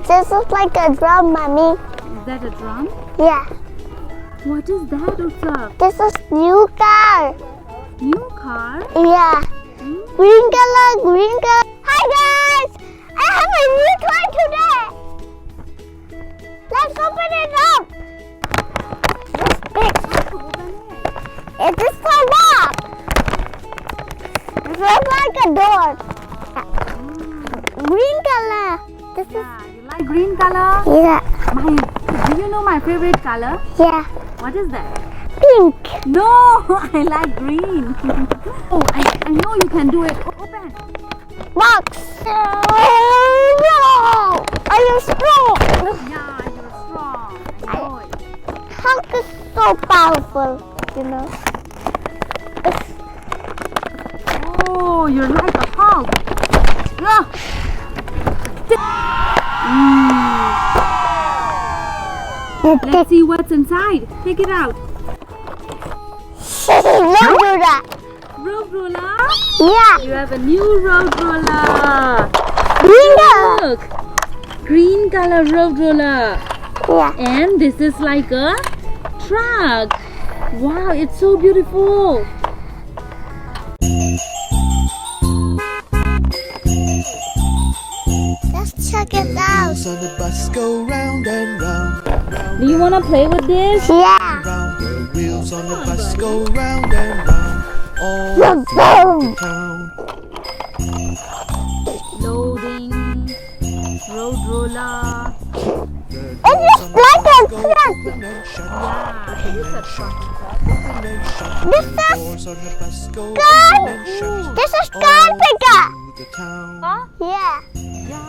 This is like a drum, mommy. Is that a drum? Yeah. What is that, Utsav? This is new car. New car? Yeah. Green color, green color. Hi guys! I have a new toy today. Let's open it up. This big. It is so locked. It looks like a door. Green color. This Yeah, you like green color? Yeah. Do you know my favorite color? Yeah. What is that? Pink. No, I like green. Oh, I know you can do it. Open. Box. No. Are you strong? Yeah, you're strong. I know it. Hulk is so powerful, you know. Oh, you're like a Hulk. Ah. Let's see what's inside. Take it out. Don't do that. Road roller. Yeah. You have a new road roller. Green color. Look. Green color road roller. Yeah. And this is like a truck. Wow, it's so beautiful. Let's check it out. On the bus go round and round, Do you want to play with this? Yeah. round. The wheels on the bus go round and round, all Boom, boom. town. Loading. Road roller. It is like a truck. Open and shut, Yeah, it is a truck. open and shut. This is Doors on the bus go car. open and shut, This is car pickup. through the town. Huh? Yeah. Yeah.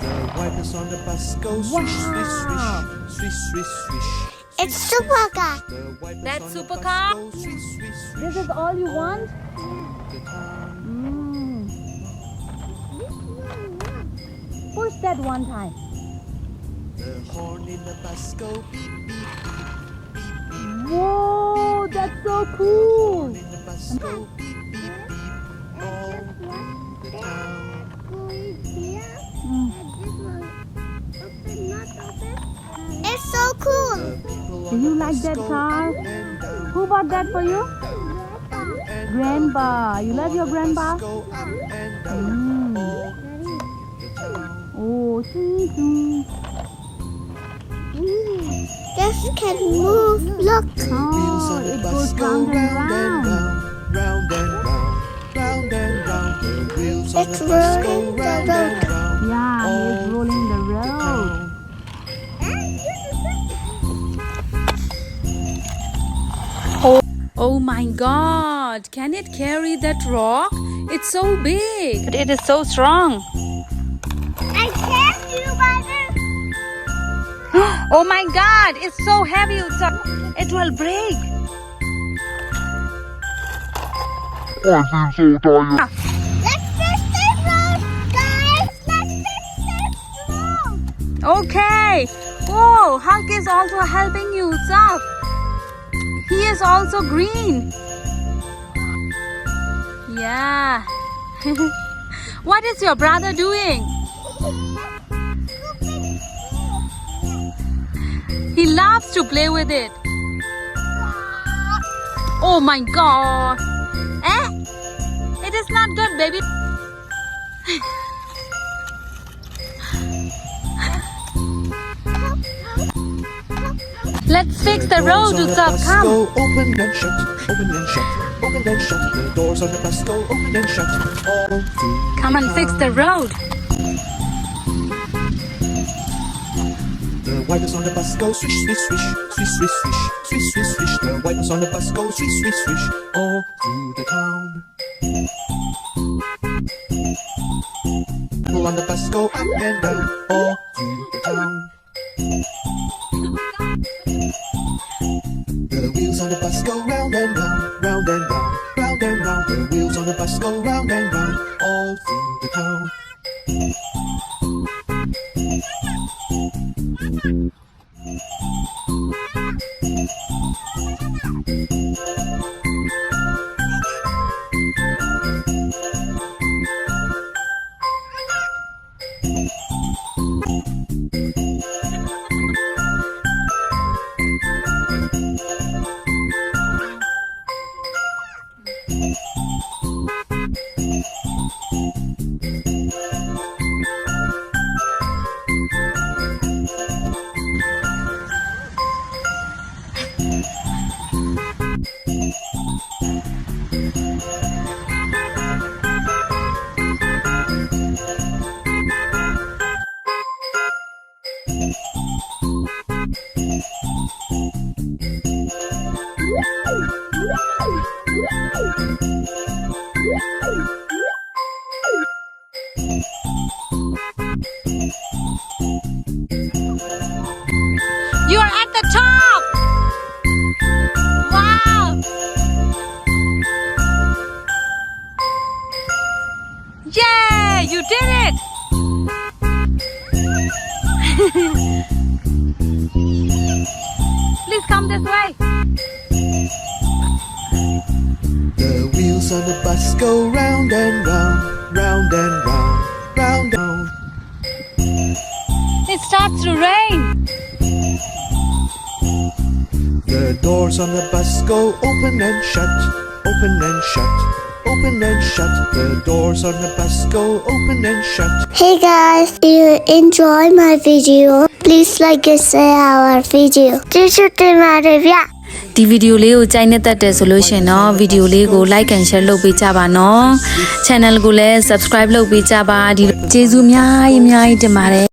The wipers on the bus go swish, swish, swish, swish, swish, swish. It's super car. The wipers That's on the supercar? bus go swish, swish, swish, This is all you want? the town. Push that one time. The horn in the bus go beep, beep, beep. Whoa, that's so cool. In the bus go beep, beep, beep. All through the town. It's so cool. Do you like that car? Who bought that for you? Grandpa. You love your grandpa? Go up and down. Mm. All through the town. Oh, see. This can move. Look. Oh, it goes round and round. round and round, round and round. The wheels on It's the bus go rolling the round road. and round. Yeah, it's rolling the road. Oh my god, can it carry that rock? It's so big. But it is so strong. I can't do mother. Oh my god, it's so heavy. It will break. Let's fix this road, guys. Let's fix this road. Okay. Oh, Hulk is also helping you, Saf. He is also green. Yeah. What is your brother doing? He loves to play with it. Oh my god. It is not good, baby. Let's fix the road to stop. Come. Go open and shut, open and shut, open and shut. The doors on the bus go open and shut. All through. Come and fix the road. The wipers on the bus go swish, swish, swish, swish, swish, swish, swish, swish, swish. The wipers on the bus go swish, swish, swish, all through the town. People on the bus go up and down, all through the town. The wheels on the bus go round and round, round and round, round and round. The wheels on the bus go round and round, all through the town. You did it! Please come this way. The wheels on the bus go round and round, round and round, round and round. It starts to rain. The doors on the bus go open and shut, open and shut, open and shut. The doors on the bus go open and shut. Hey guys, if you enjoy my video, please like and share our video. ကျေးဇူးတင်ပါတယ်ဗျာ ဒီဗီဒီယိုလေးကိုကြိုက်နေတတ်တယ်ဆိုလို့ရှင်เนาะဗီဒီယိုလေးကို like and share လုပ်ပေးကြပါเนาะ channel ကိုလည်း subscribe လုပ်ပေးကြပါဒီကျေးဇူးအများကြီးတင်ပါတယ်